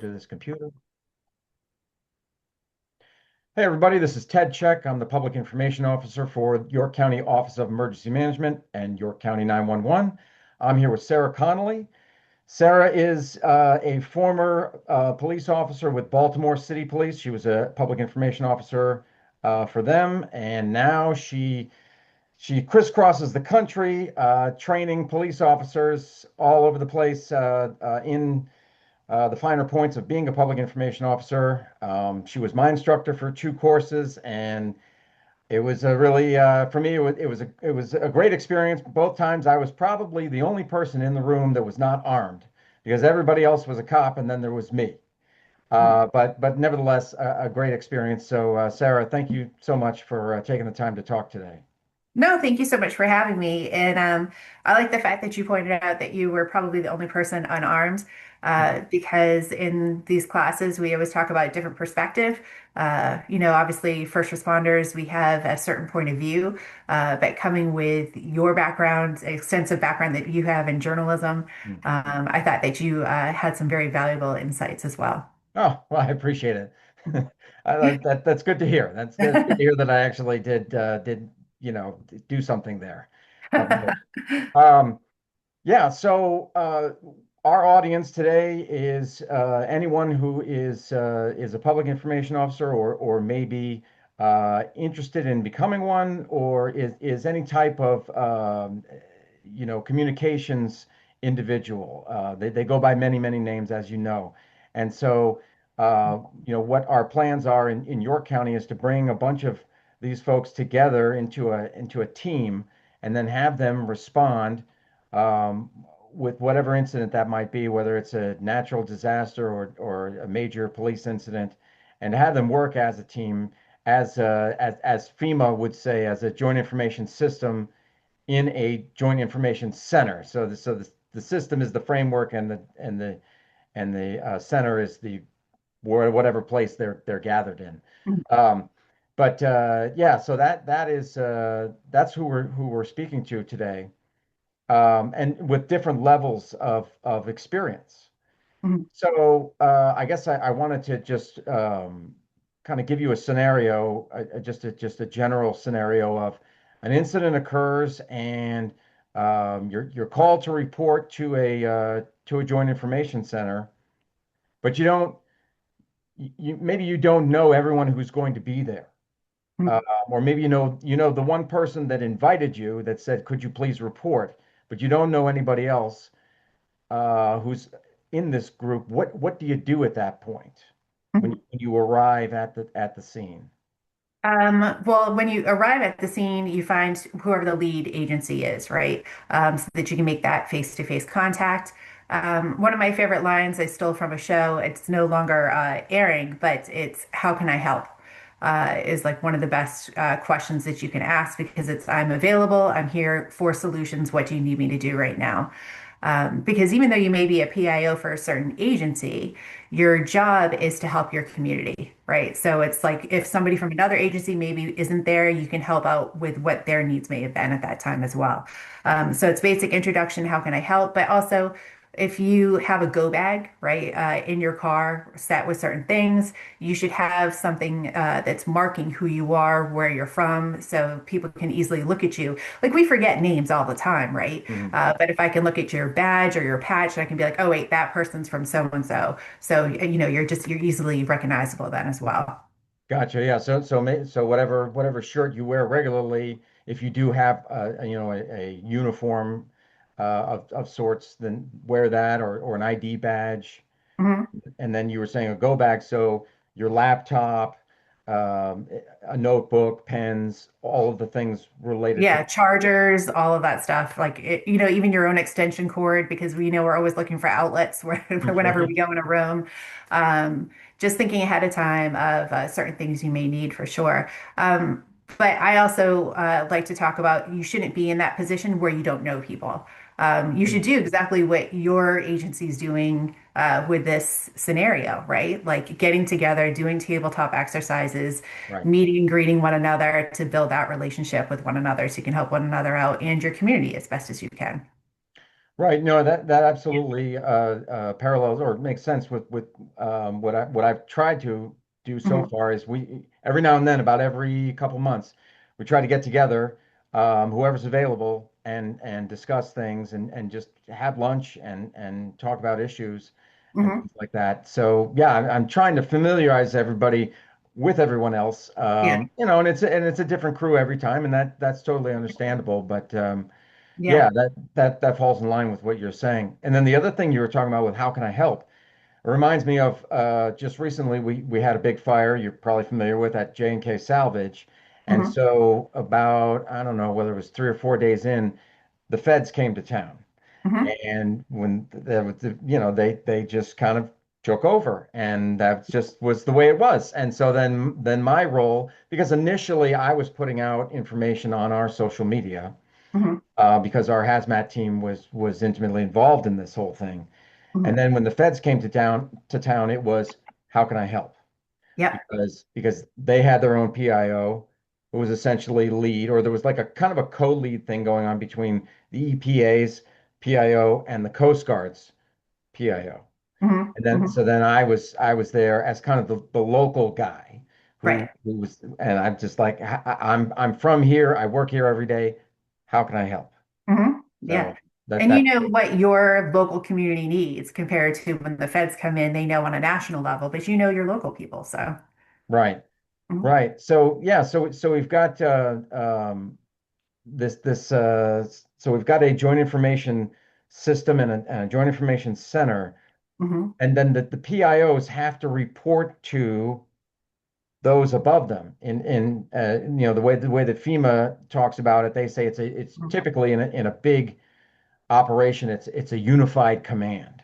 to this computer. Hey, everybody, this is Ted Check. I'm the Public Information Officer for York County Office of Emergency Management and York County 911. I'm here with Sarah Connolly. Sarah is a former police officer with Baltimore City Police. She was a public information officer for them, and now she crisscrosses the country, training police officers all over the place in the finer points of being a public information officer. She was my instructor for 2 courses, and it was a really, for me, it was a great experience. Both times, I was probably the only person in the room that was not armed, because everybody else was a cop, and then there was me. But nevertheless, a great experience. So, Sarah, thank you so much for taking the time to talk today. No, thank you so much for having me. And I like the fact that you pointed out that you were probably the only person unarmed, because in these classes, we always talk about different perspective. Obviously, first responders, we have a certain point of view, but coming with your background, extensive background that you have in journalism, Mhm. I thought that you had some very valuable insights as well. Oh, well, I appreciate it. That's good to hear. That's good to hear that I actually did do something there of note. Um, yeah, so our audience today is anyone who is a public information officer or maybe interested in becoming one, or is any type of communications individual. They go by many names, as you know. And so what our plans are in York County is to bring a bunch of these folks together into a team and then have them respond um, with whatever incident that might be, whether it's a natural disaster or a major police incident, and have them work as a team, as FEMA would say, as a joint information system in a joint information center. So the system is the framework, and the center is the whatever place they're gathered in. Um, but yeah, so that's who we're speaking to today, and with different levels of experience. Mhm. So I guess I wanted to just kind of give you a scenario, just a general scenario of an incident occurs, and you're called to report to a joint information center, but maybe you don't know everyone who's going to be there. Uh, or maybe you know the one person that invited you that said, "Could you please report?" But you don't know anybody else who's in this group. What do you do at that point when you arrive at the scene? Well, when you arrive at the scene, you find whoever the lead agency is, right? So that you can make that face-to-face contact. One of my favorite lines I stole from a show, it's no longer airing, but it's "How can I help?" Is like one of the best questions that you can ask, because it's "I'm available, I'm here for solutions. What do you need me to do right now?" Because even though you may be a PIO for a certain agency, your job is to help your community, right? So it's like if somebody from another agency maybe isn't there, you can help out with what their needs may have been at that time as well. So it's basic introduction, how can I help? But also, if you have a go bag, right, in your car set with certain things, you should have something that's marking who you are, where you're from, so people can easily look at you. Like we forget names all the time, right? Mhm. But if I can look at your badge or your patch, I can be like, oh wait, that person's from so and so. So you're easily recognizable then as well. Gotcha. Yeah. So whatever shirt you wear regularly, if you do have a uniform of sorts, then wear that, or an ID badge. Mhm. And then you were saying a go bag, so your laptop, a notebook, pens, all of the things related to. Yeah, chargers, all of that stuff. Like even your own extension cord, because we know we're always looking for outlets whenever we Right. go in a room. Um, just thinking ahead of time of certain things you may need for sure. But I also like to talk about you shouldn't be in that position where you don't know people. You should do exactly what your agency is doing with this scenario, right? Like getting together, doing tabletop exercises, Right. meeting and greeting one another to build that relationship with one another so you can help one another out and your community as best as you can. Right. No, that absolutely parallels or makes sense with what I've tried to do so Mhm, far is we every now and then, about every couple months, we try to get together, whoever's available, and discuss things and just have lunch and talk about issues and mhm. things like that. So yeah, I'm trying to familiarize everybody with everyone else. Yeah, And it's a different crew every time, and that's totally understandable. But yeah. yeah, that falls in line with what you're saying. And then the other thing you were talking about with how can I help? It reminds me of just recently we had a big fire you're probably familiar with at J&K Salvage. And Mhm, so about, I don't know whether it was 3 or 4 days in, the feds came to town. mhm, And when they just kind of took over, and that just was the way it was. And so then my role, because initially I was putting out information on our social media, mhm, because our hazmat team was intimately involved in this whole thing. And mhm. then when the feds came to town, it was how can I help? Yep. Because they had their own PIO who was essentially lead, or there was like a kind of a co-lead thing going on between the EPA's PIO and the Coast Guard's PIO. Mhm, And then mhm. so then I was there as kind of the local guy who Right. who was, and I'm just like I'm from here, I work here every day. How can I help? Yeah. So that And you that know what your local community needs compared to when the feds come in, they know on a national level, but you know your local people. So, right. mhm, Right. So yeah, so we've got this so we've got a joint information system and a joint information center, mhm, and then the PIOs have to report to those above them. In the way that FEMA talks about it, they say it's mhm. typically in a big operation, it's a unified command.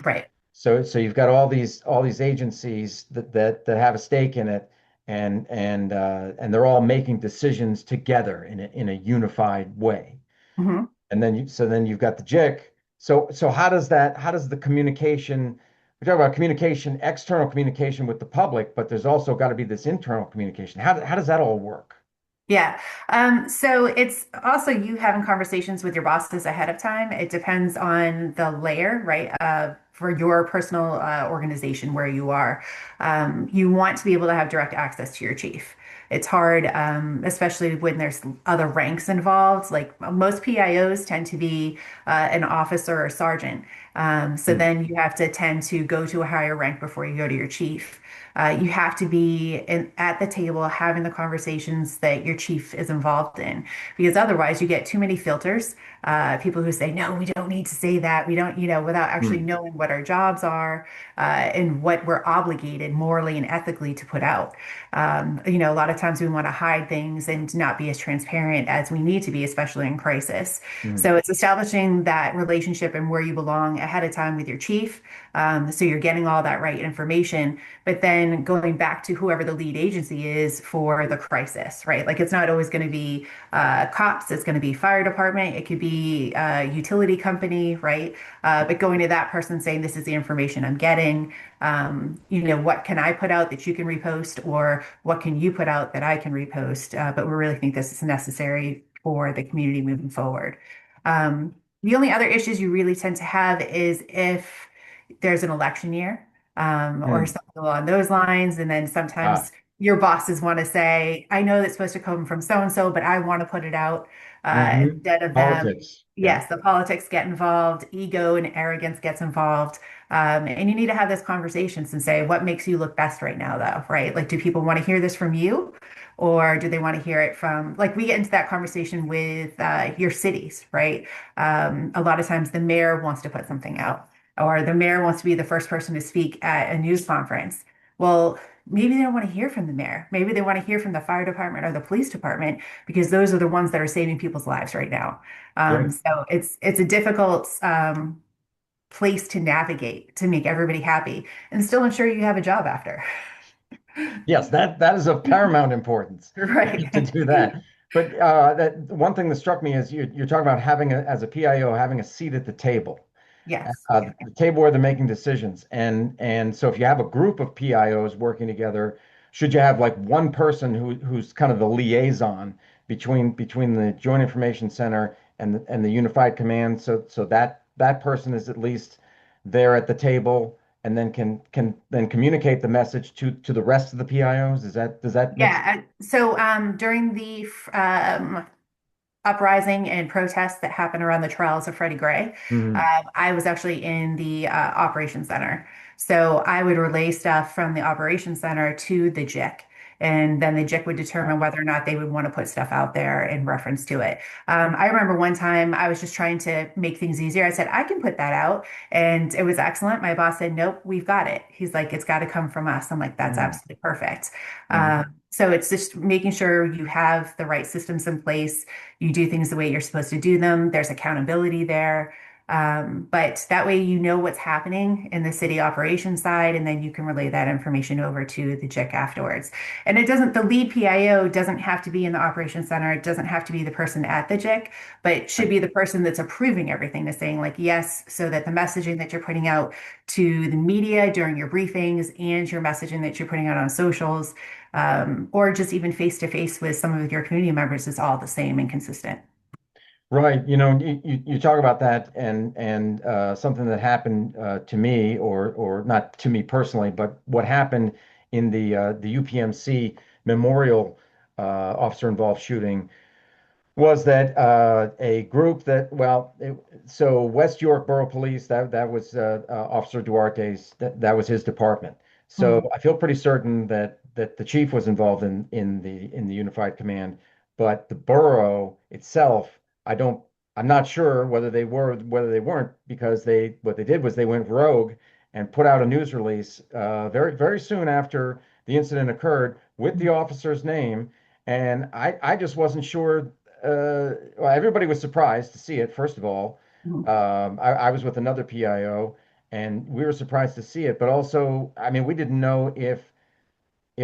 Right. So you've got all these agencies that have a stake in it, and they're all making decisions together in a unified way. Mhm. And then you've got the JIC. So how does the communication, we talk about communication, external communication with the public, but there's also got to be this internal communication. How does that all work? Yeah. So it's also you having conversations with your bosses ahead of time. It depends on the layer, right? For your personal organization where you are. You want to be able to have direct access to your chief. It's hard, especially when there's other ranks involved. Like most PIOs tend to be an officer or sergeant. So Hmm. then you have to tend to go to a higher rank before you go to your chief. You have to be at the table having the conversations that your chief is involved in, because otherwise you get too many filters. People who say, no, we don't need to say that. We don't, without actually Hmm. knowing what our jobs are and what we're obligated morally and ethically to put out. A lot of times we want to hide things and not be as transparent as we need to be, especially in crisis. Hmm. So it's establishing that relationship and where you belong ahead of time with your chief. So you're getting all that right information, but then going back to whoever the lead agency is for the crisis, right? Like it's not always going to be cops, it's going to be fire department, it could be utility company, right? But going to that person saying, this is the information I'm getting. What can I put out that you can repost, or what can you put out that I can repost? But we really think this is necessary for the community moving forward. The only other issues you really tend to have is if there's an election year or Hmm. something along those lines. And then Ah. sometimes your bosses want to say, I know that's supposed to come from so and so, but I want to put it out Hmm. instead of them. Politics. Yeah. Yes, the politics get involved, ego and arrogance gets involved. And you need to have those conversations and say, what makes you look best right now, though, right? Like, do people want to hear this from you? Or do they want to hear it from, like, we get into that conversation with your cities, right? A lot of times the mayor wants to put something out, or the mayor wants to be the first person to speak at a news conference. Well, maybe they don't want to hear from the mayor. Maybe they want to hear from the fire department or the police department, because those are the ones that are saving people's lives right now. Right. So it's a difficult place to navigate to make everybody happy and still ensure you have a job after. Yes, that is of paramount importance to Right. do that. But that one thing that struck me is you're talking about having as a PIO having a seat at the table, Yes. Yeah. the table where they're making decisions. And so if you have a group of PIOs working together, should you have like one person who's kind of the liaison between the Joint Information Center and the Unified Command, so that that person is at least there at the table and then can then communicate the message to the rest of the PIOs? Does that make sense? Yeah. So during the uprising and protests that happened around the trials of Freddie Gray, Mhm. I was actually in the operations center. So I would relay stuff from the operations center to the JIC. And then the JIC would determine whether or not they would want to put stuff out there in reference to it. I remember one time I was just trying to make things easier. I said, I can put that out. And it was excellent. My boss said, nope, we've got it. He's like, it's got to come from us. I'm like, that's Mhm. absolutely perfect. Mhm. So it's just making sure you have the right systems in place, you do things the way you're supposed to do them. There's accountability there. But that way you know what's happening in the city operations side, and then you can relay that information over to the JIC afterwards. And the lead PIO doesn't have to be in the operations center. It doesn't have to be the person at the JIC, but it should Right. be the person that's approving everything, that's saying like, yes, so that the messaging that you're putting out to the media during your briefings and your messaging that you're putting out on socials, or just even face to face with some of your community members is all the same and consistent. Right. You talk about that and something that happened to me or not to me personally, but what happened in the UPMC memorial officer involved shooting was that a group that, so West York Borough Police, that was Officer Duarte's, that was his department. So Mhm. I feel pretty certain that the chief was involved in the unified command, but the borough itself, I don't, I'm not sure whether they weren't, because what they did was they went rogue and put out a news release very soon after the incident occurred with the officer's name. And I just wasn't sure. Well, everybody was surprised to see it, first of all. Mhm. I was with another PIO, and we were surprised to see it. But also, I mean, we didn't know if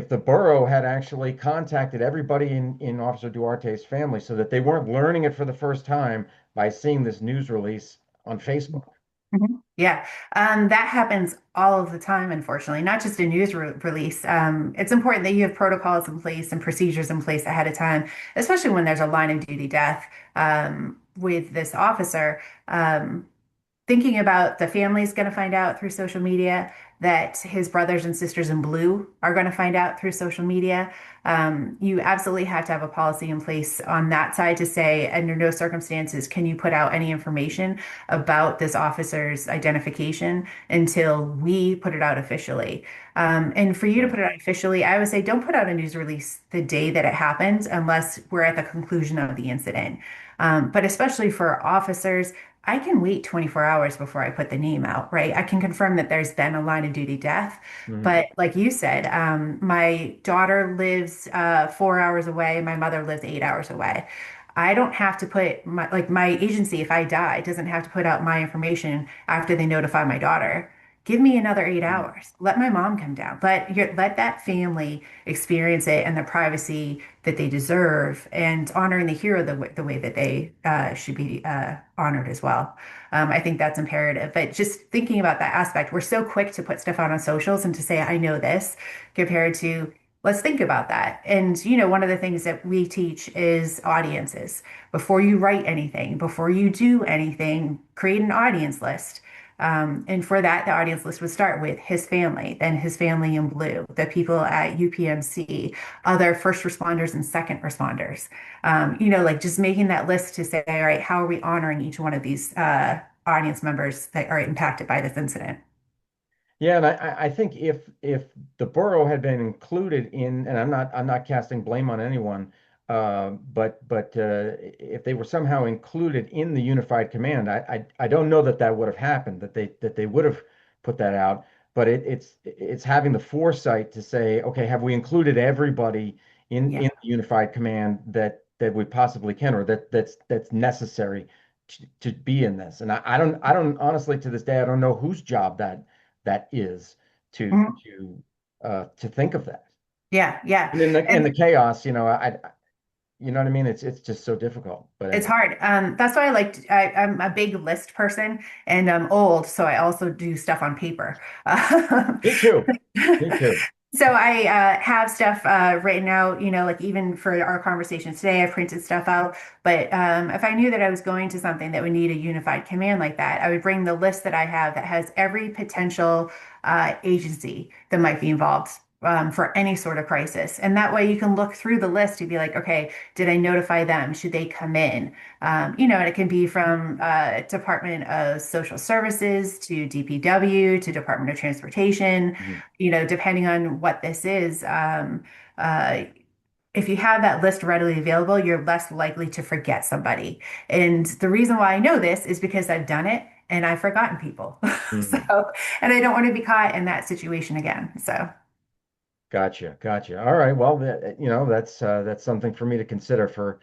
the borough had actually contacted everybody in Officer Duarte's family, so that they weren't learning it for the first time by seeing this news release on Facebook. Mhm. Yeah, that happens all of the time, unfortunately, not just a news release. It's important that you have protocols in place and procedures in place ahead of time, especially when there's a line of duty death with this officer. Thinking about the family's going to find out through social media, that his brothers and sisters in blue are going to find out through social media. You absolutely have to have a policy in place on that side to say, under no circumstances can you put out any information about this officer's identification until we put it out officially. And for you to Right. put it out officially, I would say don't put out a news release the day that it happens unless we're at the conclusion of the incident. But especially for officers, I can wait 24 hours before I put the name out, right? I can confirm that there's been a line of duty death. Mhm. But like you said, my daughter lives 4 hours away. My mother lives 8 hours away. I don't have to put my agency, if I die, doesn't have to put out my information after they notify my daughter. Give me another eight Mhm. hours. Let my mom come down. Let that family experience it and the privacy that they deserve, and honoring the hero the way that they should be honored as well. I think that's imperative. But just thinking about that aspect, we're so quick to put stuff out on socials and to say, I know this, compared to let's think about that. And, one of the things that we teach is audiences. Before you write anything, before you do anything, create an audience list. And for that, the audience list would start with his family, then his family in blue, the people at UPMC, other first responders and second responders. Like just making that list to say, all right, how are we honoring each one of these audience members that are impacted by this incident? Yeah, and I think if the borough had been included in, and I'm not casting blame on anyone, but if they were somehow included in the unified command, I don't know that would have happened, that they would have put that out. But it's having the foresight to say, okay, have we included everybody in Yeah. the unified command that we possibly can, or that's necessary to be in this? And I don't honestly, to this day, I don't know whose job that is to Mhm. to think of that. Yeah. Yeah. And in the And chaos, you know what I mean? It's just so difficult. But it's anyway, hard. That's why I'm a big list person, and I'm old, so I also do stuff on paper. me too. Me too. So I have stuff written out, like even for our conversation today, I printed stuff out. But if I knew that I was going to something that would need a unified command like that, I would bring the list that I have that has every potential agency that might be involved for any sort of crisis. And that way you can look through the list to be like, okay, did I notify them? Should they come in? And it can be from Department of Social Services to DPW to Department of Transportation, Mhm. depending on what this is. Uh, if you have that list readily available, you're less likely to forget somebody. And the reason why I know this is because I've done it and I've forgotten people. So, Mhm. and I don't want to be caught in that situation again. So, Gotcha, gotcha. All right. Well, that's something for me to consider for,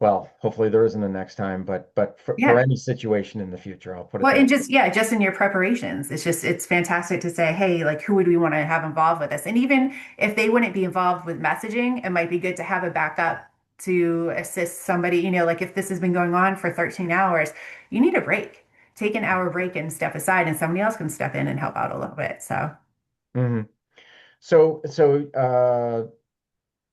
well, hopefully there isn't a next time, but for yeah. any situation in the future, I'll put it Well, that and just, yeah, just in your preparations, it's fantastic to say, hey, like, who would we want to have involved with this? And even if they wouldn't be involved with messaging, it might be good to have a backup to assist somebody. Like if this has been going on for 13 hours, you need a break. Take an hour break and step aside, and somebody else can step in and help out a little bit. So, way. So,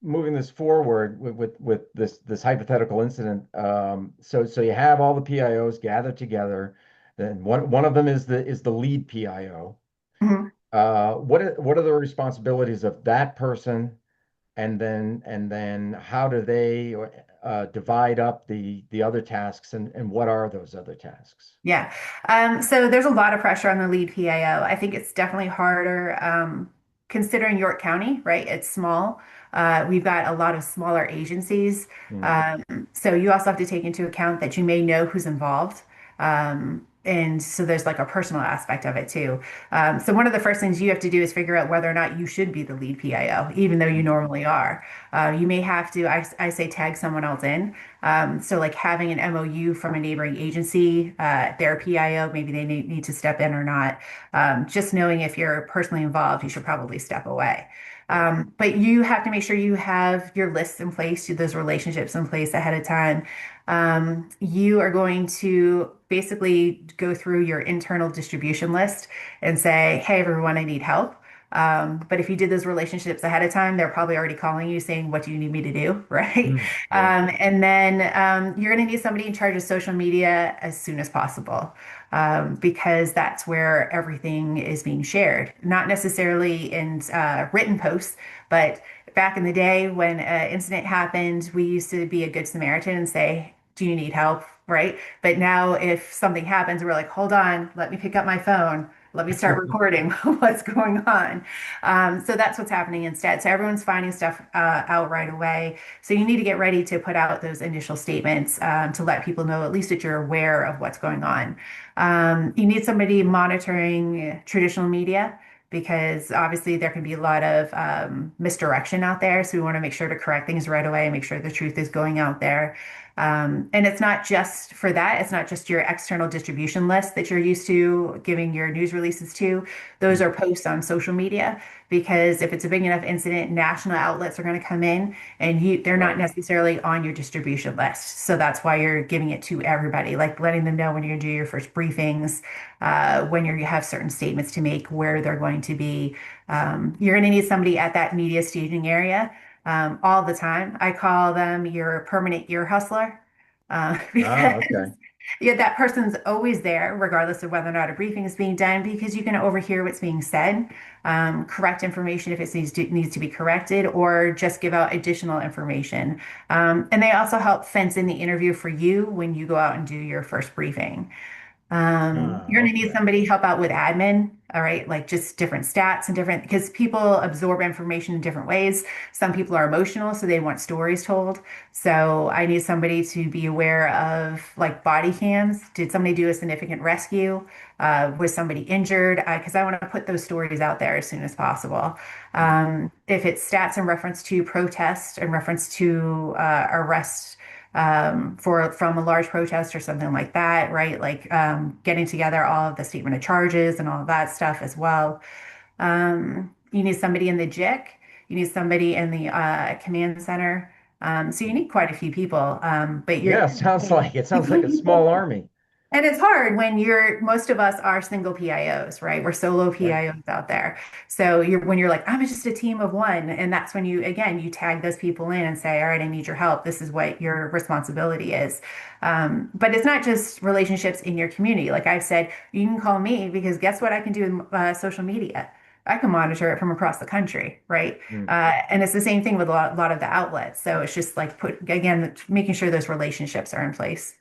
moving this forward with this hypothetical incident, so you have all the PIOs gathered together. Then one of them is the lead PIO. mhm. What are the responsibilities of that person, and then how do they divide up the other tasks, and what are those other tasks? Yeah. So there's a lot of pressure on the lead PIO. I think it's definitely harder considering York County, right? It's small. We've got a lot of smaller agencies. Mm, So you also have to take into account that you may know who's involved. And so there's like a personal aspect of it too. So one of the first things you have to do is figure out whether or not you should be the lead PIO, even though you mm, normally are. You may have to, I say, tag someone else in. So like having an MOU from a neighboring agency, their PIO, maybe they need to step in or not. Just knowing if you're personally involved, you should probably step away. yeah. But you have to make sure you have your lists in place, those relationships in place ahead of time. You are going to basically go through your internal distribution list and say, hey, everyone, I need help. But if you did those relationships ahead of time, they're probably already calling you saying, what do you need me to do? Right. Yeah. And then you're going to need somebody in charge of social media as soon as possible because that's where everything is being shared. Not necessarily in written posts, but back in the day when an incident happened, we used to be a good Samaritan and say, do you need help? Right. But now if something happens, we're like, hold on, let me pick up my phone. Let me start recording what's going on. So that's what's happening instead. So everyone's finding stuff out right away. So you need to get ready to put out those initial statements to let people know at least that you're aware of what's going on. You need somebody monitoring traditional media because obviously there can be a lot of misdirection out there. So we want to make sure to correct things right away and make sure the truth is going out there. And it's not just for that. It's not just your external distribution list that you're used to giving your news releases to. Those are posts on social media because if it's a big enough incident, national outlets are going to come in and they're not Right. necessarily on your distribution list. So that's why you're giving it to everybody, like letting them know when you're going to do your first briefings, when you have certain statements to make, where they're going to be. You're going to need somebody at that media staging area all the time. I call them your permanent ear hustler Ah, because okay. yeah, that person's always there, regardless of whether or not a briefing is being done, because you can overhear what's being said, correct information if it needs to be corrected, or just give out additional information. And they also help fence in the interview for you when you go out and do your first briefing. Ah, You're going to need okay. somebody to help out with admin, all right? Like just different stats and different, because people absorb information in different ways. Some people are emotional, so they want stories told. So I need somebody to be aware of like body cams. Did somebody do a significant rescue? Was somebody injured? Because I want to put those stories out there as soon as possible. Mm, If it's stats in reference to protest, in reference to arrest for from a large protest or something like that, right? Like getting together all of the statement of charges and all of that stuff as well. You need somebody in the JIC. You need somebody in the command center. So you mm. need quite a few people. But you're Yeah, sounds like a small army. And it's hard when most of us are single PIOs, right? We're solo Right. PIOs out there. So when you're like, I'm just a team of one. And that's when again, you tag those people in and say, all right, I need your help. This is what your responsibility is. But it's not just relationships in your community. Like I've said, you can call me because guess what I can do in social media? I can monitor it from across the country, right? Mm. And it's the same thing with a lot of the outlets. So it's just like again, making sure those relationships are in place.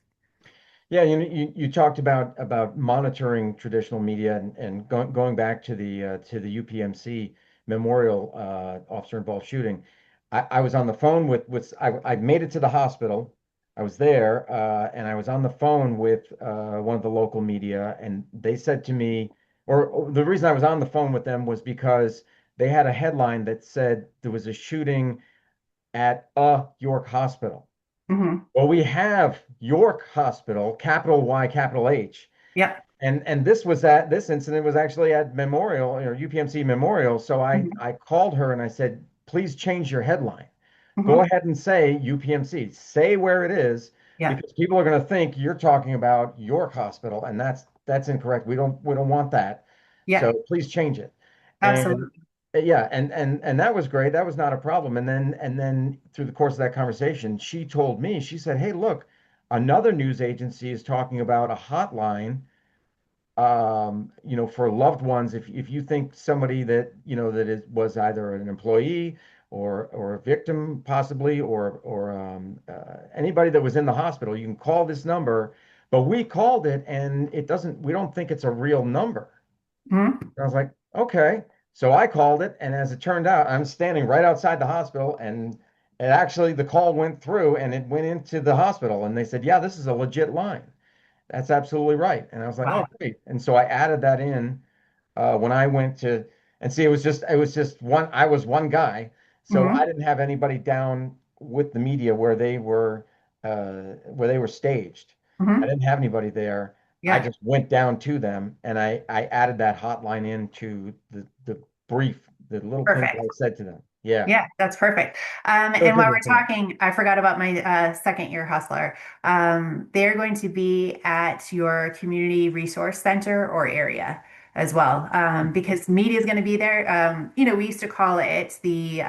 Yeah, you talked about monitoring traditional media and going back to the UPMC memorial officer involved shooting. I was on the phone I made it to the hospital. I was there and I was on the phone with one of the local media, and they said to me, or the reason I was on the phone with them was because they had a headline that said there was a shooting at a York hospital. Hmm. Well, we have York Hospital, capital Y, capital H. Yep. And this incident was actually at Memorial or UPMC Memorial. So Hmm. I called her and I said, please change your headline. Go Hmm. ahead and say UPMC. Say where it is, Yeah. because people are going to think you're talking about York Hospital, and that's incorrect. We don't want that. Yeah. So please change it. And Absolutely. yeah, and that was great. That was not a problem. And then through the course of that conversation, she told me, she said, "Hey, look, another news agency is talking about a hotline, for loved ones. If you think somebody that, was either an employee or a victim possibly, or anybody that was in the hospital, you can call this number." But we called it, and we don't think it's a real number. Hmm. And I was like, okay. So I called it, and as it turned out, I'm standing right outside the hospital, and the call went through and it went into the hospital, and they said, yeah, this is a legit line. That's absolutely right. And I was like, oh, Wow. great. And so I added that in when I went to, and see, it was just one, I was one guy. So I Hmm. didn't have anybody down with the media where they were staged. I Hmm. didn't have anybody there. I Yeah. just went down to them and I added that hotline into the brief, the little thing that I Perfect. said to them. Yeah. Yeah, that's perfect. So it And did while work we're out. talking, I forgot about my second year hustler. They're going to be at your community resource center or area as well, because media is going to be there. We used to call it the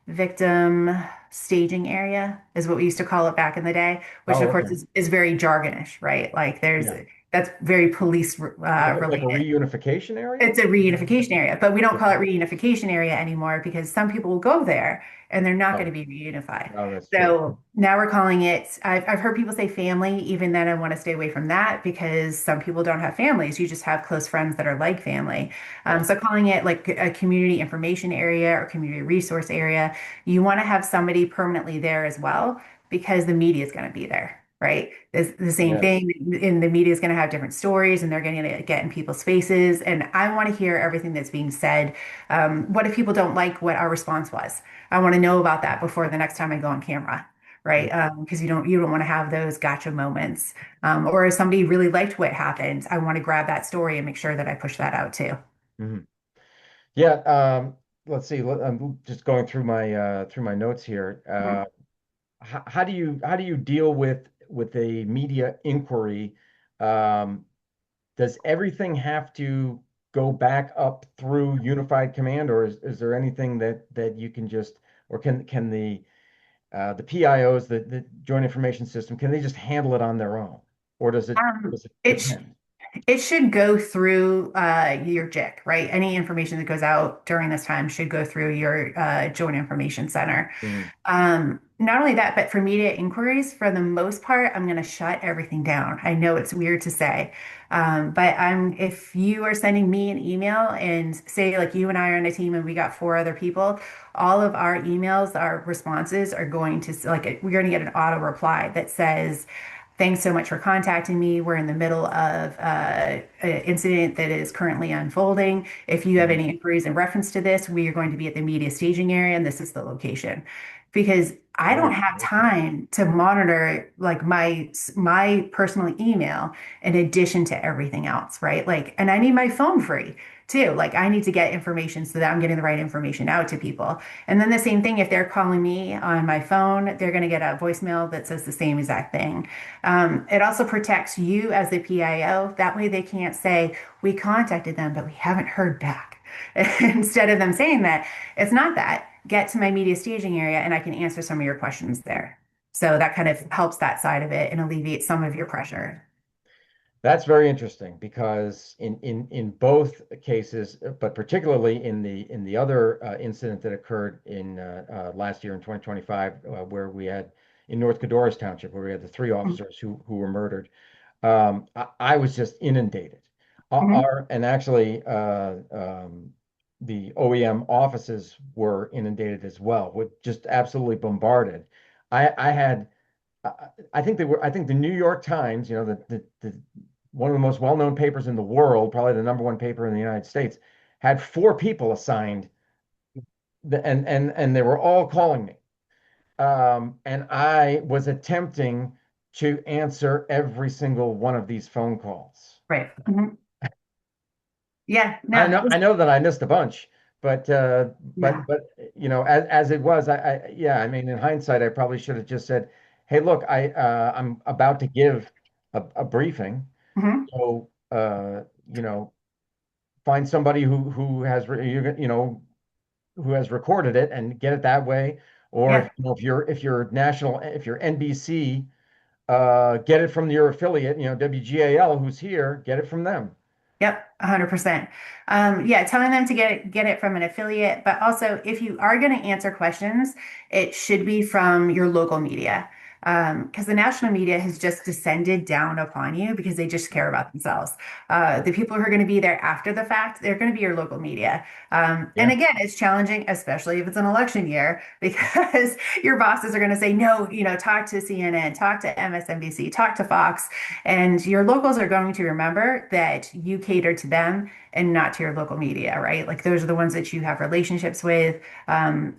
victim staging area is what we used to call it back in the day, which Oh, of course okay. is very jargonish, right? Like Yeah. that's very police Like a related. reunification area? It's a Is that what you reunification said? area, but we don't Yeah. call it reunification area anymore because some people will go there and they're not going to Oh, be reunified. oh, that's true. So now we're calling it, I've heard people say family. Even then, I want to stay away from that because some people don't have families. You just have close friends that are like family. Right. So calling it like a community information area or community resource area, you want to have somebody permanently there as well because the media is going to be there. Right. It's the same Yes. thing. And the media is going to have different stories and they're going to get in people's faces. And I want to hear everything that's being said. What if people don't like what our response was? I want to know about that before the next time I go on camera. Right. Because you don't want to have those gotcha moments. Or if somebody really liked what happened, I want to grab that story and make sure that I push that out too. Hmm. Yeah. Let's see. I'm just going through my notes here. Mhm. How do you deal with a media inquiry? Um, does everything have to go back up through unified command, or is there anything that you can just, or can the PIOs, the Joint Information System, can they just handle it on their own, or Um, does it it sh depend? It should go through your JIC, right? Any information that goes out during this time should go through your Joint Information Center. Mm, Not only that, but for media inquiries, for the most part, I'm going to shut everything down. I know it's weird to say, but if you are sending me an email and say like you and I are on a team and we got four other people, all of our emails, our responses are going to like we're going to get an auto reply that says, thanks so much for contacting me. We're in the middle of an incident that is currently unfolding. If you have mhm. any inquiries in reference to this, we are going to be at the media staging area, and this is the location. Because I don't Oh, have okay. time to monitor like my personal email in addition to everything else, right? Like, and I need my phone free. too. Like I need to get information so that I'm getting the right information out to people. And then the same thing, if they're calling me on my phone, they're going to get a voicemail that says the same exact thing. It also protects you as the PIO. That way they can't say, we contacted them, but we haven't heard back. Instead of them saying that, it's not that. Get to my media staging area and I can answer some of your questions there. So that kind of helps that side of it and alleviates some of your pressure. That's very interesting because in both cases, but particularly in the other incident that occurred in last year in 2025, where we had in North Cadorus Township, where we had the three officers who were murdered, I was just inundated. Mhm. And actually, the OEM offices were inundated as well, with just absolutely bombarded. I had I think they were. I think the New York Times, you know, the one of the most well-known papers in the world, probably the number one paper in the United States, had four people assigned, and they were all calling me, and I was attempting to answer every single one of these phone calls. Right. Mhm. Yeah, I no, know, I know that I missed a bunch, but yeah. you know, as it was, yeah, I mean, in hindsight, I probably should have just said, "Hey, look, I'm about to give a briefing, Mhm. so you know, find somebody who has you know who has recorded it and get it that way, or if Yeah. you know if you're national, if you're NBC, get it from your affiliate, you know, WGAL, who's here, get it from them." Yep, 100%. Yeah, telling them to get it from an affiliate, but also if you are going to answer questions, it should be from your local media. Because the national media has just descended down upon you because they just care about themselves. The people who are going to be there after the fact, they're going to be your local media. And Yeah. again, it's challenging, especially if it's an election year, because your bosses are going to say, no, talk to CNN, talk to MSNBC, talk to Fox. And your locals are going to remember that you cater to them and not to your local media, right? Like those are the ones that you have relationships with.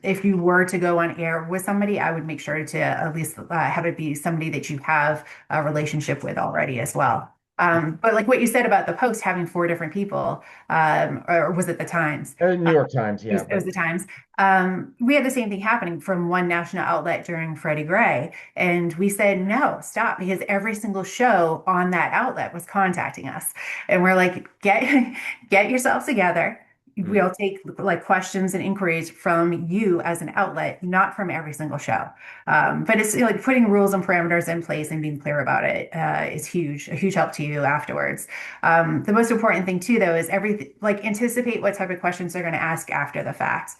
If you were to go on air with somebody, I would make sure to at least have it be somebody that you have a relationship with already as well. But like what you said about the Post having four different people, or was it the Times? New York Times, It was, yeah, it was but the Times. We had the same thing happening from one national outlet during Freddie Gray. And we said, no, stop, because every single show on that outlet was contacting us. And we're like, get yourselves together. mm. We'll take like questions and inquiries from you as an outlet, not from every single show. But it's like putting rules and parameters in place and being clear about it is huge, a huge help to you afterwards. The most important thing too, though, is like anticipate what type of questions they're going to ask after the fact.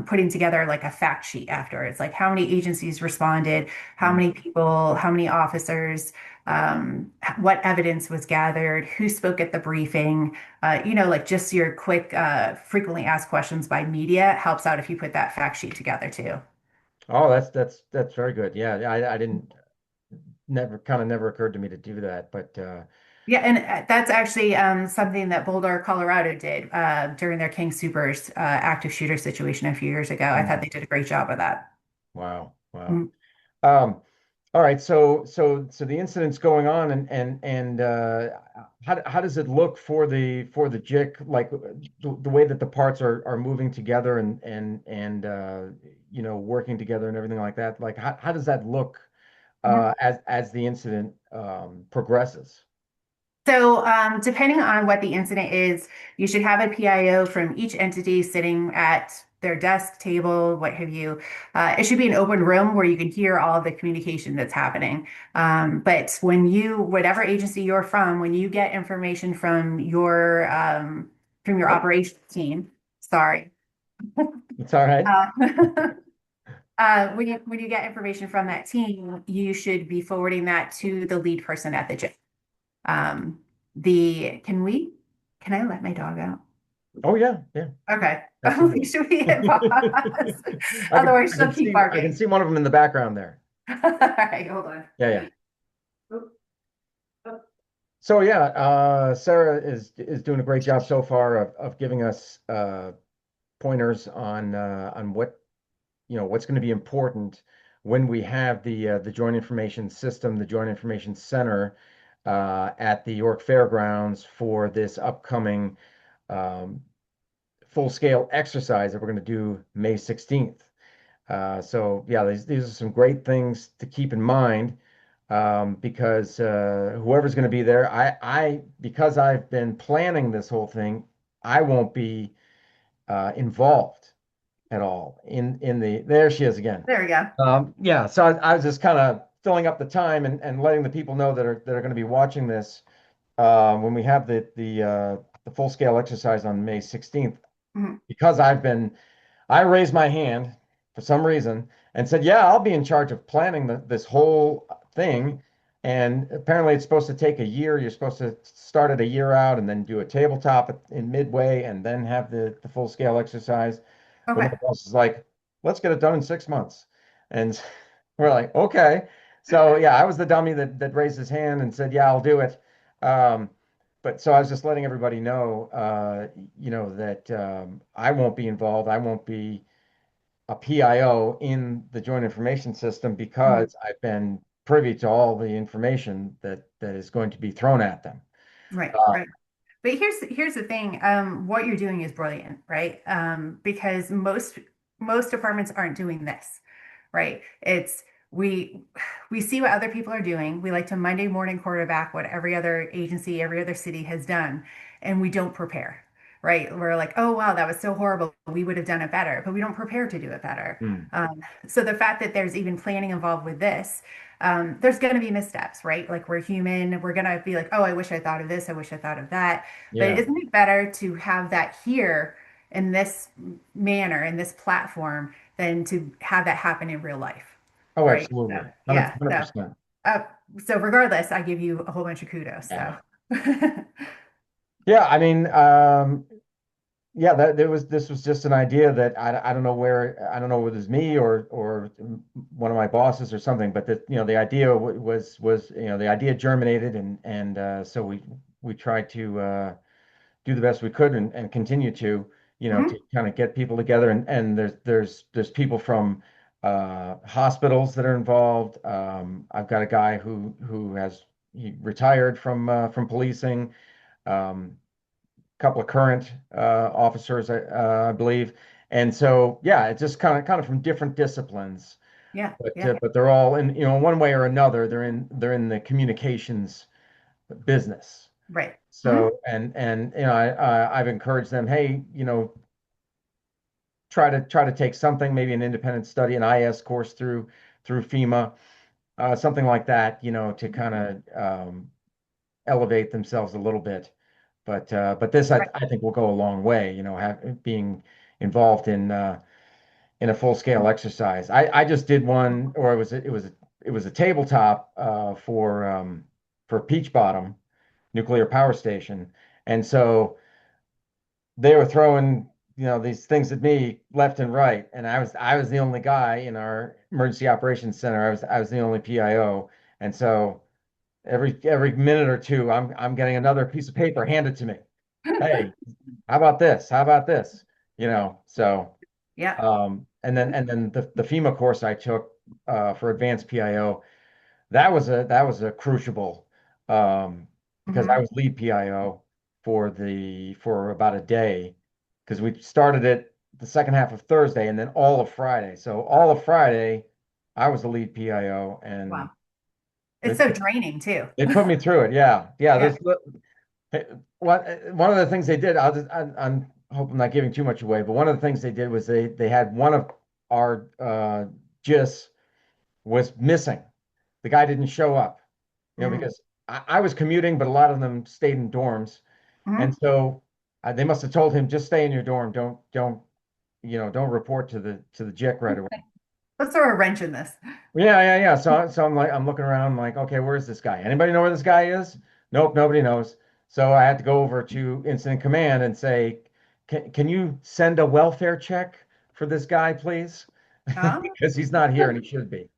Putting together like a fact sheet afterwards, like how many agencies responded, how Mm. many people, how many officers, what evidence was gathered, who spoke at the briefing. Like just your quick, frequently asked questions by media helps out if you put that fact sheet together too. Oh, that's very good. Yeah, I didn't never kind of never occurred to me to do that, but Yeah, and that's actually something that Boulder, Colorado did during their King Supers active shooter situation a few years ago. I thought mm, they did a great job of that. wow, wow. Mhm. Um, all right, so the incident's going on, and how does it look for the JIC, like the way that the parts are moving together and you know, working together and everything like that? Like how does that look Mhm. as the incident progresses? So, depending on what the incident is, you should have a PIO from each entity sitting at their desk, table, what have you. It should be an open room where you can hear all of the communication that's happening. But whatever agency you're from, when you get information from your Oh, operations team, sorry. it's all right. Uh, when you get information from that team, you should be forwarding that to the lead person at the gym. Um, can I let my dog out? Oh yeah, yeah, Okay. absolutely. Should we hit pause? Otherwise, she'll keep I can barking. see one of them in the background there. All right, hold on. Yeah, yeah. Oop, oop. So yeah, Sarah is doing a great job so far of giving us pointers on what, you know, what's going to be important when we have the Joint Information System, the Joint Information Center at the York Fairgrounds for this upcoming um, full-scale exercise that we're going to do May 16th. So yeah, these are some great things to keep in mind, because whoever's going to be there, because I've been planning this whole thing, I won't be involved at all in the. There she is again. There we go. Yeah, so I was just kind of filling up the time and letting the people know that are going to be watching this, when we have the full-scale exercise on May 16th, Mhm. because I raised my hand for some reason and said, "Yeah, I'll be in charge of planning this whole thing." And apparently, it's supposed to take a year. You're supposed to start it a year out and then do a tabletop in midway and then have the full scale exercise. Well, my Okay. boss is like, "Let's get it done in 6 months." And we're like, "Okay." So yeah, I was the dummy that raised his hand and said, "Yeah, I'll do it." Um, but so I was just letting everybody know, that I won't be involved. I won't be a PIO in the Joint Information System Mhm. because I've been privy to all the information that is going to be thrown at them. Right, Uh, right. But here's the thing. What you're doing is brilliant, right? Because most departments aren't doing this, right? It's we we see what other people are doing. We like to Monday morning quarterback what every other agency, every other city has done, and we don't prepare, right? We're like, oh wow, that was so horrible. We would have done it better, but we don't prepare to do it better. hmm, So the fact that there's even planning involved with this, there's going to be missteps, right? Like we're human. We're going to be like, oh, I wish I thought of this. I wish I thought of that. But yeah. isn't it better to have that here in this manner, in this platform, than to have that happen in real life, Oh, right? So, absolutely. yeah. 100%. Uh, so regardless, I give you a whole bunch of kudos. So, Yeah. Yeah, I mean, yeah, this was just an idea that I don't know I don't know whether it was me or one of my bosses or something, but the idea was the idea germinated, and so we tried to do the best we could and continue to mhm, kind of get people together, and there's people from hospitals that are involved. I've got a guy he retired from policing. Um, Couple of current officers, I believe. And so, yeah, it's just kind of from different disciplines, yeah, but yeah, but they're all in, one way or another, they're in the communications business. right. Hmm. So, and I've encouraged them, hey, try to take something, maybe an independent study, an IS course through FEMA, something like that, to kind of elevate themselves a little bit. But this Right. I think will go a long way, being involved in a full scale exercise. I just did one, or it was a tabletop for Peach Bottom nuclear power station, and so they were throwing these things at me left and right, and I was the only guy in our emergency operations center. I was the only PIO, and so every minute or two, I'm getting another piece of paper handed to me. Hey, how about this? How about this? So Yeah. and then the FEMA course I took for advanced PIO, that was a crucible, because I Hmm. was lead PIO for about a day, because we started it the second half of Thursday and then all of Friday. So all of Friday, I was the lead PIO, and Wow. It's they, so draining too. they put me through it. Yeah, yeah. Yeah. Hey, one of the things they did, I'm hope I'm not giving too much away, but one of the things they did was they had one of our JIS was missing. The guy didn't show up, Mm. because I was commuting, but a lot of them stayed in dorms, and Hmm. so they must have told him, just stay in your dorm. Don't report to the JIC right away. Let's throw a wrench in this. Yeah, yeah, yeah. So I'm looking around, I'm like, okay, where's this guy? Anybody know where this guy is? Nope, nobody knows. So I had to go over to incident command and say, can you send a welfare check for this guy, please? Oh, Because he's not here and he should be,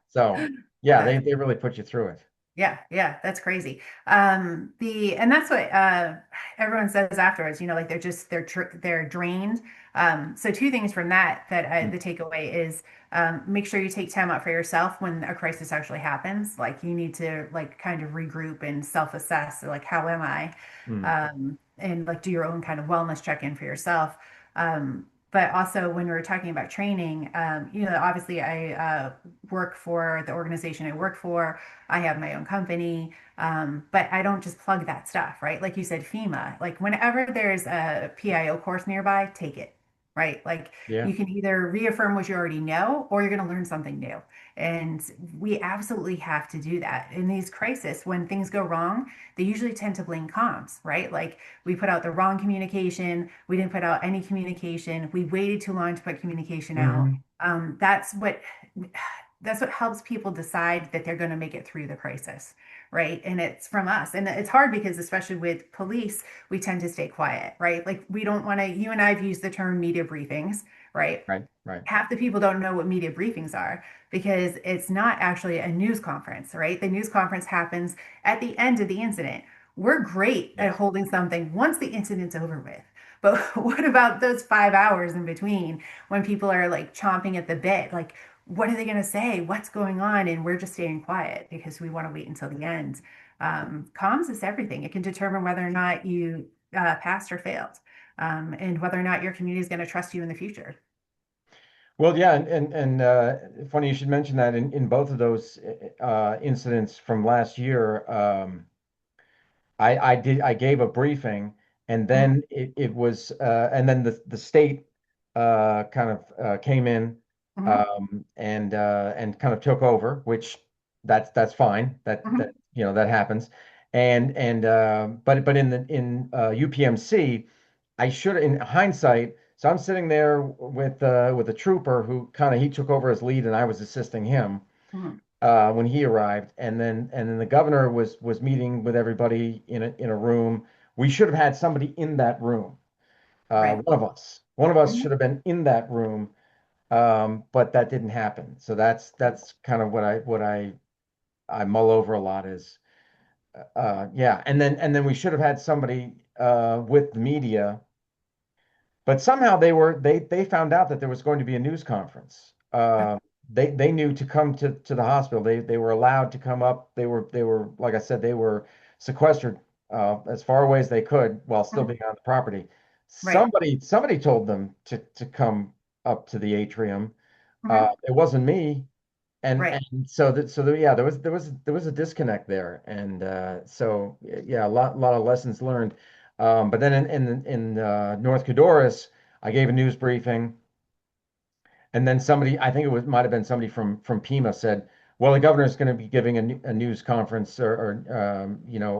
So yeah, they that's they really put you through it. yeah, yeah, that's crazy. And that's what everyone says afterwards, like they're drained. So two things from that Mm, the takeaway is make sure you take time out for yourself when a crisis actually happens. Like you need to like kind of regroup and self-assess, like how am I? mm, Um, and like do your own kind of wellness check-in for yourself. But also when we were talking about training, obviously I work for the organization I work for. I have my own company, but I don't just plug that stuff, right? Like you said, FEMA, like whenever there's a PIO course nearby, take it, right? Like Yeah. you can either reaffirm what you already know or you're going to learn something new. And we absolutely have to do that. In these crises, when things go wrong, they usually tend to blame comms, right? Like we put out the wrong communication, we didn't put out any communication, we waited too long to put communication out. Hmm. That's what helps people decide that they're going to make it through the crisis, right? And it's from us. And it's hard because, especially with police, we tend to stay quiet, right? Like we don't want to, you and I've used the term media briefings, right? Right. Right. Half the people don't know what media briefings are because it's not actually a news conference, right? The news conference happens at the end of the incident. We're great at Yes. holding something once the incident's over with. But what about those 5 hours in between when people are like chomping at the bit? Like, what are they going to say? What's going on? And we're just staying quiet because we want to wait until the end. Comms is everything. It can determine whether or not you passed or failed, and whether or not your community is going to trust you in the future. Well, yeah, and funny you should mention that in both of those incidents from last year. I gave a briefing, and Mhm, then it was and then the state kind of came in mhm, and kind of took over, which that's fine. That mhm, that happens. But in UPMC, I should in hindsight. So I'm sitting there with a trooper who kind of he took over as lead, and I was assisting him mhm. when he arrived, and then the governor was meeting with everybody in a room. We should have had somebody in that room. Right. One of us should Mhm. have been in that room, but that didn't happen. So that's kind of what I mull over a lot is yeah, and then we should have had somebody with the media, but somehow they found out that there was going to be a news conference. They knew to come to the hospital. They were allowed to come up. They were like I said, they were sequestered as far away as they could while still Mhm. being on the property. Right. Somebody told them to come up to the atrium. Mhm. It wasn't me. And Right. and yeah, there was a disconnect there, and so yeah, a lot of lessons learned. But then in North Codorus, I gave a news briefing, and then somebody, I think might have been somebody from Pima said, "Well, the governor's going to be giving a news conference or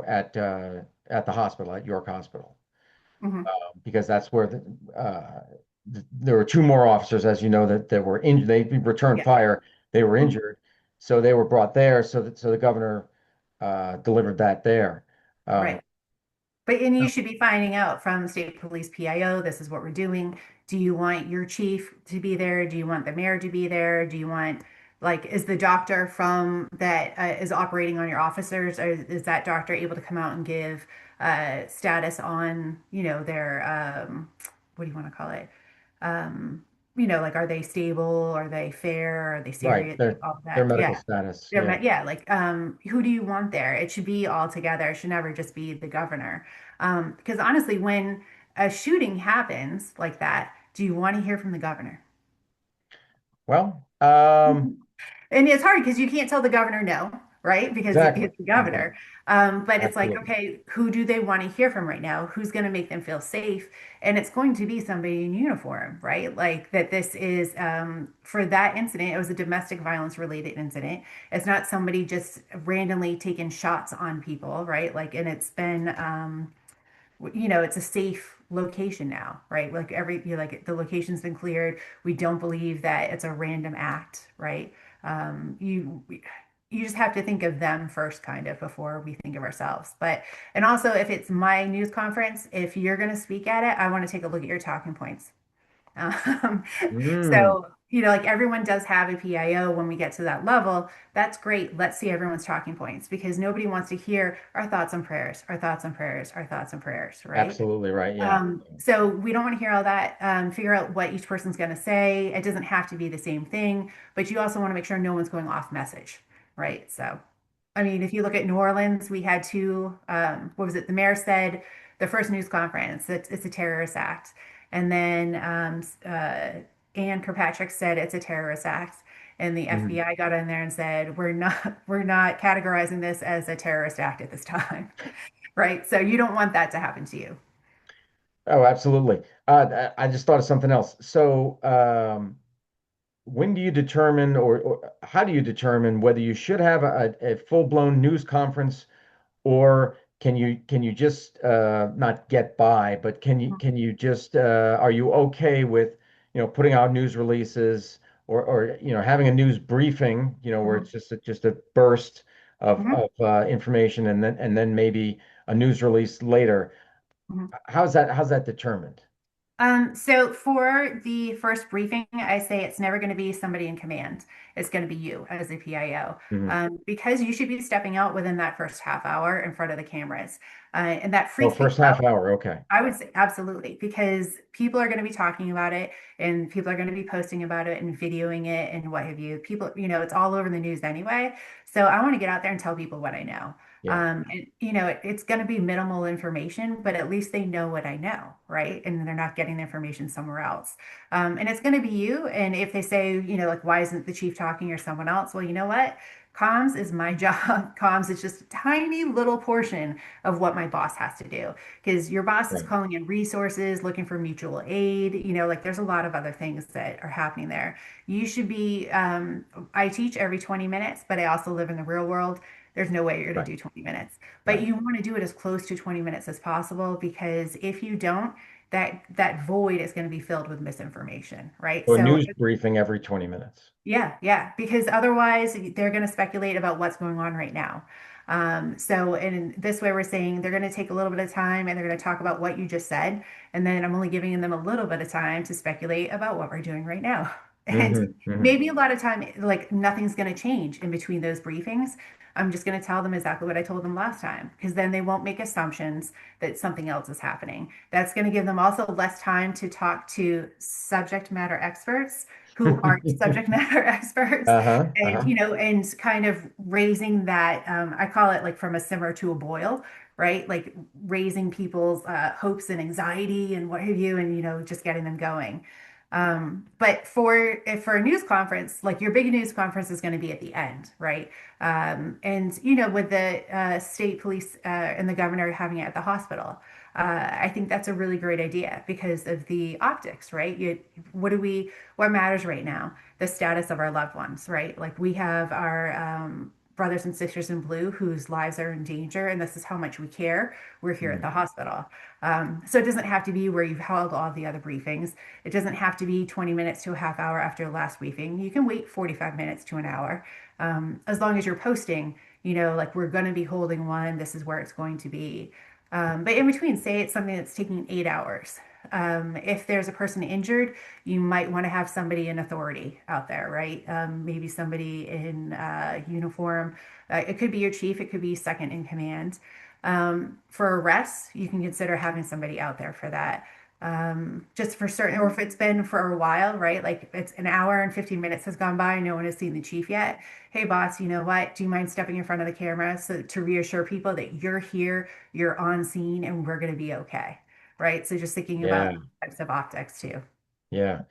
at the hospital at York Hospital." Mhm. Because that's where there were two more officers, as you know, that were injured. They returned Yeah. fire. They were Mhm. injured, so they were brought there. So the governor delivered that there. Um, Right. And you should be finding out from state police PIO, this is what we're doing. Do you want your chief to be there? Do you want the mayor to be there? Do you want, like, is the doctor from that is operating on your officers, or is that doctor able to come out and give status on, their, what do you want to call it? Um, like, are they stable? Are they fair? Are they right, serious? Like, their all of their that. medical Yeah. status. Yeah, Yeah. yeah, like who do you want there? It should be all together. It should never just be the governor. Because honestly, when a shooting happens like that, do you want to hear from the governor? Well, And it's hard because you can't tell the governor no, right? Because exactly, it's the exactly, governor. But it's like, absolutely. okay, who do they want to hear from right now? Who's going to make them feel safe? And it's going to be somebody in uniform, right? Like that this is, for that incident, it was a domestic violence related incident. It's not somebody just randomly taking shots on people, right? Like, and it's been, it's a safe location now, right? Like like the location's been cleared. We don't believe that it's a random act, right? You just have to think of them first, kind of, before we think of ourselves. And also, if it's my news conference, if you're going to speak at it, I want to take a look at your talking points. Um, Mm, so, like everyone does have a PIO when we get to that level. That's great. Let's see everyone's talking points because nobody wants to hear our thoughts and prayers, our thoughts and prayers, our thoughts and prayers, right? absolutely right. Yeah. So we don't want to hear all that. Figure out what each person's going to say. It doesn't have to be the same thing, but you also want to make sure no one's going off message, right? So, I mean, if you look at New Orleans, we had two, what was it? The mayor said the first news conference, it's a terrorist act. And then Ann Kirkpatrick said it's a terrorist act. And the Mhm. FBI got in there and said, we're not categorizing this as a terrorist act at this time. Right? So you don't want that to happen to you. Oh, absolutely. I just thought of something else. So, when do you determine, or how do you determine whether you should have a full-blown news conference, or can you just not get by, but can you just are you okay with putting out news releases, or having a news briefing, where Mhm. it's just a burst of Mhm. information, and then maybe a news release later. Mhm. How's that determined? So for the first briefing, I say it's never going to be somebody in command. It's going to be you as a PIO, Mhm. because you should be stepping out within that first half hour in front of the cameras, and that Oh, freaks first people half out. hour. Okay. I would say absolutely, because people are going to be talking about it and people are going to be posting about it and videoing it and what have you. People, it's all over the news anyway. So I want to get out there and tell people what I know. Yeah. And it's going to be minimal information, but at least they know what I know, right? And they're not getting the information somewhere else. And it's going to be you. And if they say, like, why isn't the chief talking or someone else? Well, you know what? Comms is my job. Comms is just a tiny little portion of what my boss has to do, because your boss is Right. calling in resources, looking for mutual aid. Like there's a lot of other things that are happening there. You should be, I teach every 20 minutes, but I also live in the real world. There's no way you're going Right. to do 20 minutes, but Right. you want to do it as close to 20 minutes as possible, because if you don't, that void is going to be filled with misinformation, right? So a So news briefing every 20 minutes. yeah, yeah, because otherwise they're going to speculate about what's going on right now. So in this way, we're saying they're going to take a little bit of time and they're going to talk about what you just said. And then I'm only giving them a little bit of time to speculate about what we're doing right now. And Hmm. Hmm. maybe a lot of time, like nothing's going to change in between those briefings. I'm just going to tell them exactly what I told them last time, because then they won't make assumptions that something else is happening. That's going to give them also less time to talk to subject matter experts who aren't subject matter experts, Uh-huh. and Uh-huh. and kind of raising that, I call it like from a simmer to a boil, right? Like raising people's hopes and anxiety and what have you, and just getting them going. But for a news conference, like your big news conference is going to be at the end, right? And with the state police and the governor having it at the hospital, I think that's a really great idea because of the optics, right? What matters right now? The status of our loved ones, right? Like we have our brothers and sisters in blue whose lives are in danger, and this is how much we care. We're here at Mhm. the hospital. So it doesn't have to be where you've held all the other briefings. It doesn't have to be 20 minutes to a half hour after the last briefing. You can wait 45 minutes to an hour, as long as you're posting, like we're going to be holding one, this is where it's going to be. But in between, say it's something that's taking 8 hours. If there's a person injured, you might want to have somebody in authority out there, right? Maybe somebody in uniform. It could be your chief, it could be second in command. For arrests, you can consider having somebody out there for that. Just for certain, or if it's been for a while, right? Like it's an hour and 15 minutes has gone by, no one has seen the chief yet. Hey, boss, you know what? Do you mind stepping in front of the camera so to reassure people that you're here, you're on scene, and we're going to be okay, right? So just thinking about Yeah. types of optics too. Yeah.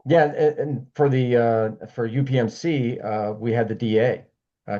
Yeah, and for UPMC, we had the DA,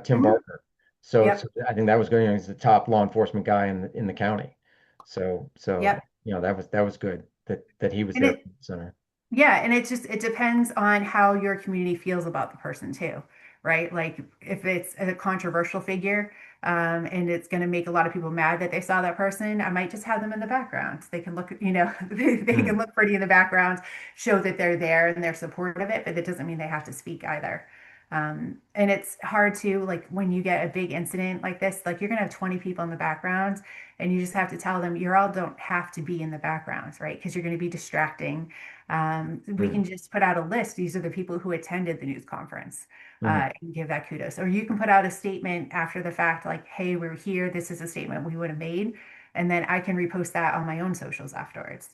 Tim Mhm. Barker. So Yep. I think that was going as the top law enforcement guy in the county. So Yep. that was good that he was And there it, for the center. Yeah, and it depends on how your community feels about the person too, right? Like if it's a controversial figure, and it's going to make a lot of people mad that they saw that person, I might just have them in the background. They can look, they can Hmm. look pretty in the background, show that they're there and they're supportive of it, but that doesn't mean they have to speak either. And it's hard to, like, when you get a big incident like this, like you're going to have 20 people in the background, and you just have to tell them you all don't have to be in the background, right? Because you're going to be distracting. We Hmm. can just put out a list. These are the people who attended the news conference, Hmm. and give that kudos. Or you can put out a statement after the fact, like, hey, we're here. This is a statement we would have made. And then I can repost that on my own socials afterwards.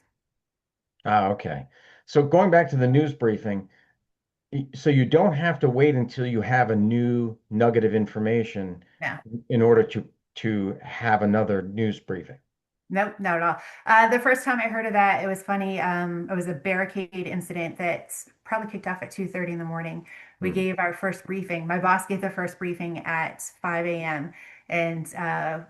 Okay. So going back to the news briefing, so you don't have to wait until you have a new nugget of information Yeah. in order to have another news briefing. Nope, not at all. The first time I heard of that, it was funny. It was a barricade incident that probably kicked off at 2:30 in the morning. We Hmm. gave our first briefing. My boss gave the first briefing at 5 a.m. And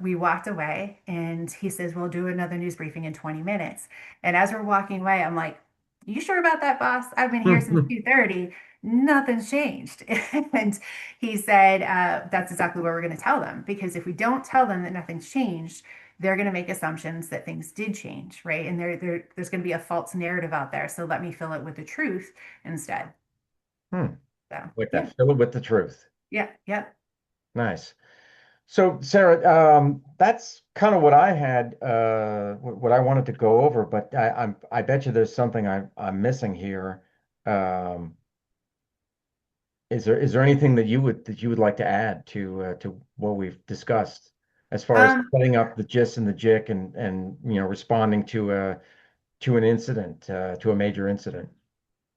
we walked away and he says, we'll do another news briefing in 20 minutes. And as we're walking away, I'm like, you sure about that, boss? I've been here since 2:30. Nothing's changed. And he said, that's exactly what we're going to tell them. Because if we don't tell them that nothing's changed, they're going to make assumptions that things did change, right? And there's going to be a false narrative out there. So let me fill it with the truth instead. Hmm. So Like yeah, that, fill it with the truth. yeah, yeah. Nice. So, Sarah, that's kind of what I had, what I wanted to go over, but I bet you there's something I'm missing here. Um, is there anything that you would like to add to what we've discussed as far as Um, setting up the JIS and the JIC and responding to an incident, to a major incident?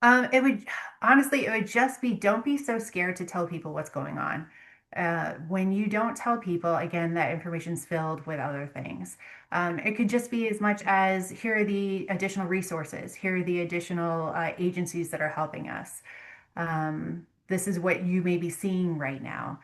It would honestly, it would just be don't be so scared to tell people what's going on. When you don't tell people, again, that information's filled with other things. It could just be as much as here are the additional resources, here are the additional agencies that are helping us. This is what you may be seeing right now.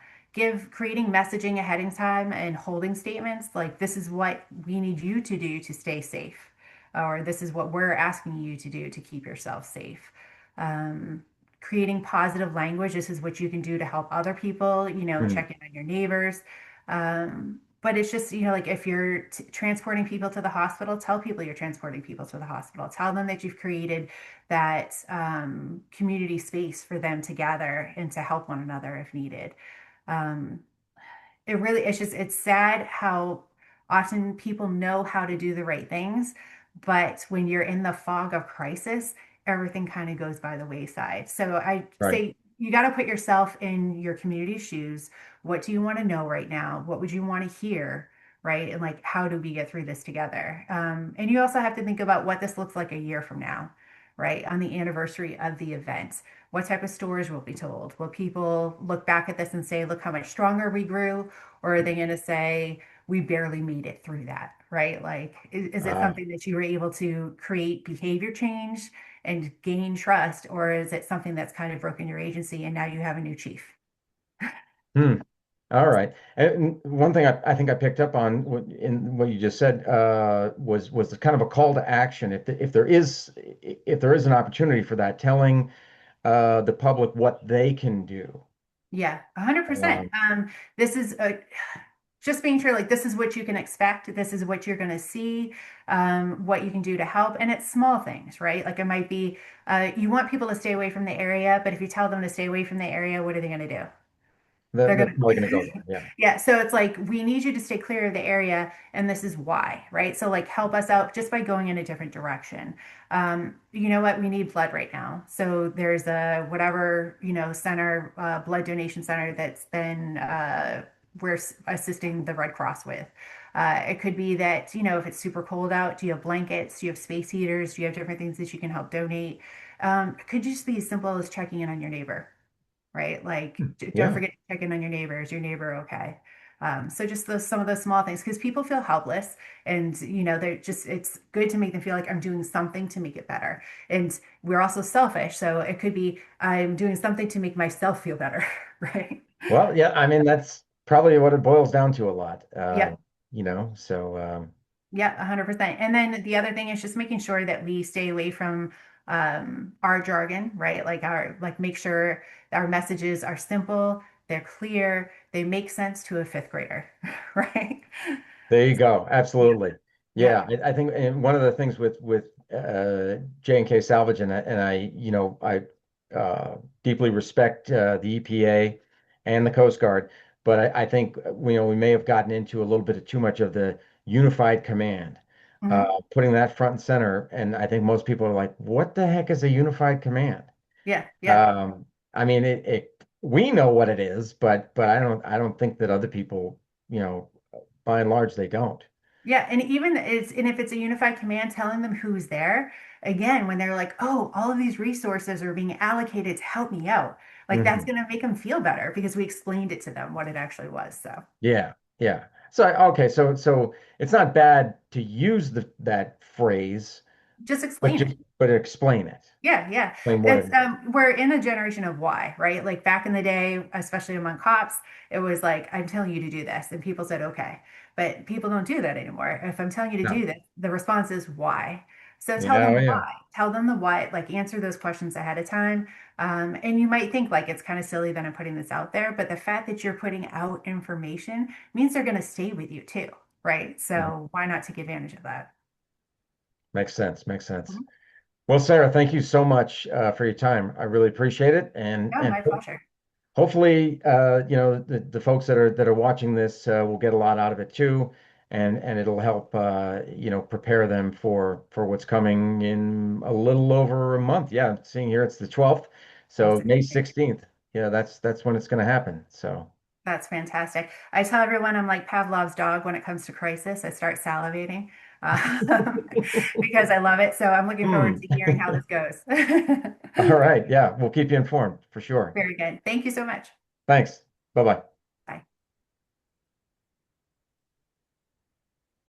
Creating messaging ahead of time and holding statements like this is what we need you to do to stay safe, or this is what we're asking you to do to keep yourself safe. Um, Creating positive language. This is what you can do to help other people, Hmm. check in on your neighbors. But it's just, like if you're transporting people to the hospital, tell people you're transporting people to the hospital. Tell them that you've created that community space for them to gather and to help one another if needed. Um, it's sad how often people know how to do the right things, but when you're in the fog of crisis, everything kind of goes by the wayside. So I Right. say you got to put yourself in your community's shoes. What do you want to know right now? What would you want to hear? Right. And like, how do we get through this together? And you also have to think about what this looks like a year from now, right? On the anniversary of the event. What type of stories will be told? Will people look back at this and say, look how much stronger we grew? Or are they going to say, we barely made it through that, right? Like, is it Uh, something that you were able to create behavior change and gain trust? Or is it something that's kind of broken your agency and now you have a new chief? hmm. All right. And one thing I think I picked up on in what you just said, was kind of a call to action. If there is an opportunity for that, telling the public what they can do. Yeah, 100%. Um, This is just being sure, like, this is what you can expect. This is what you're going to see, what you can do to help. And it's small things, right? Like, it might be you want people to stay away from the area, but if you tell them to stay away from the area, what are they going to do? they're, They're they're gonna, probably going to go there. Yeah. yeah. So it's like we need you to stay clear of the area, and this is why, right? So like help us out just by going in a different direction. You know what? We need blood right now. So there's a whatever center, blood donation center that's been we're assisting the Red Cross with. It could be that if it's super cold out, do you have blankets? Do you have space heaters? Do you have different things that you can help donate? It could just be as simple as checking in on your neighbor, right? Like, don't Yeah. forget to check in on your neighbor. Is your neighbor okay? So just some of those small things because people feel helpless and they're just it's good to make them feel like I'm doing something to make it better. And we're also selfish, so it could be I'm doing something to make myself feel better, right? Well, yeah. I mean, that's probably what it boils down to a lot. Yep. So Yeah, 100%. And then the other thing is just making sure that we stay away from our jargon, right? Like make sure our messages are simple, they're clear, they make sense to a fifth grader, right? there you go. Yeah. Absolutely. Yep. Yeah, I think and one of the things with J&K Salvage and I deeply respect the EPA and the Coast Guard, but I think we may have gotten into a little bit of too much of the unified command, Hmm. putting that front and center, and I think most people are like, "What the heck is a unified command?" Yeah. Yeah. Um, I mean, we know what it is, but I don't think that other people, by and large, they don't. Yeah. And if it's a unified command telling them who's there, again, when they're like, oh, all of these resources are being allocated to help me out, like that's Hmm. going to make them feel better because we explained it to them what it actually was. So, Yeah, yeah. So okay, so it's not bad to use that phrase, Just but explain it. just but explain it. Yeah, yeah. Explain what It's it. we're in a generation of why, right? Like back in the day, especially among cops, it was like, I'm telling you to do this, and people said okay. But people don't do that anymore. If I'm telling you to No. do this, the response is why. So tell Yeah, them oh, the yeah. why. Tell them the why, like answer those questions ahead of time. And you might think like it's kind of silly that I'm putting this out there, but the fact that you're putting out information means they're going to stay with you too, right? Mhm. So why not take advantage of that? Makes sense. Makes sense. Mhm. Well, Sarah, thank you so much for your time. I really appreciate it, No, and my pleasure. hopefully, the folks that are watching this will get a lot out of it too, and it'll help prepare them for what's coming in a little over a month. Yeah, seeing here it's the 12th, That's so May 16th. Yeah, that's when it's going to happen. So, That's fantastic. I tell everyone I'm like Pavlov's dog when it comes to crisis. I start salivating because I love it. So I'm looking forward hmm. to hearing how this goes. All right. Yeah, we'll keep you informed for sure. Very good. Thank you so much. Thanks. Bye bye.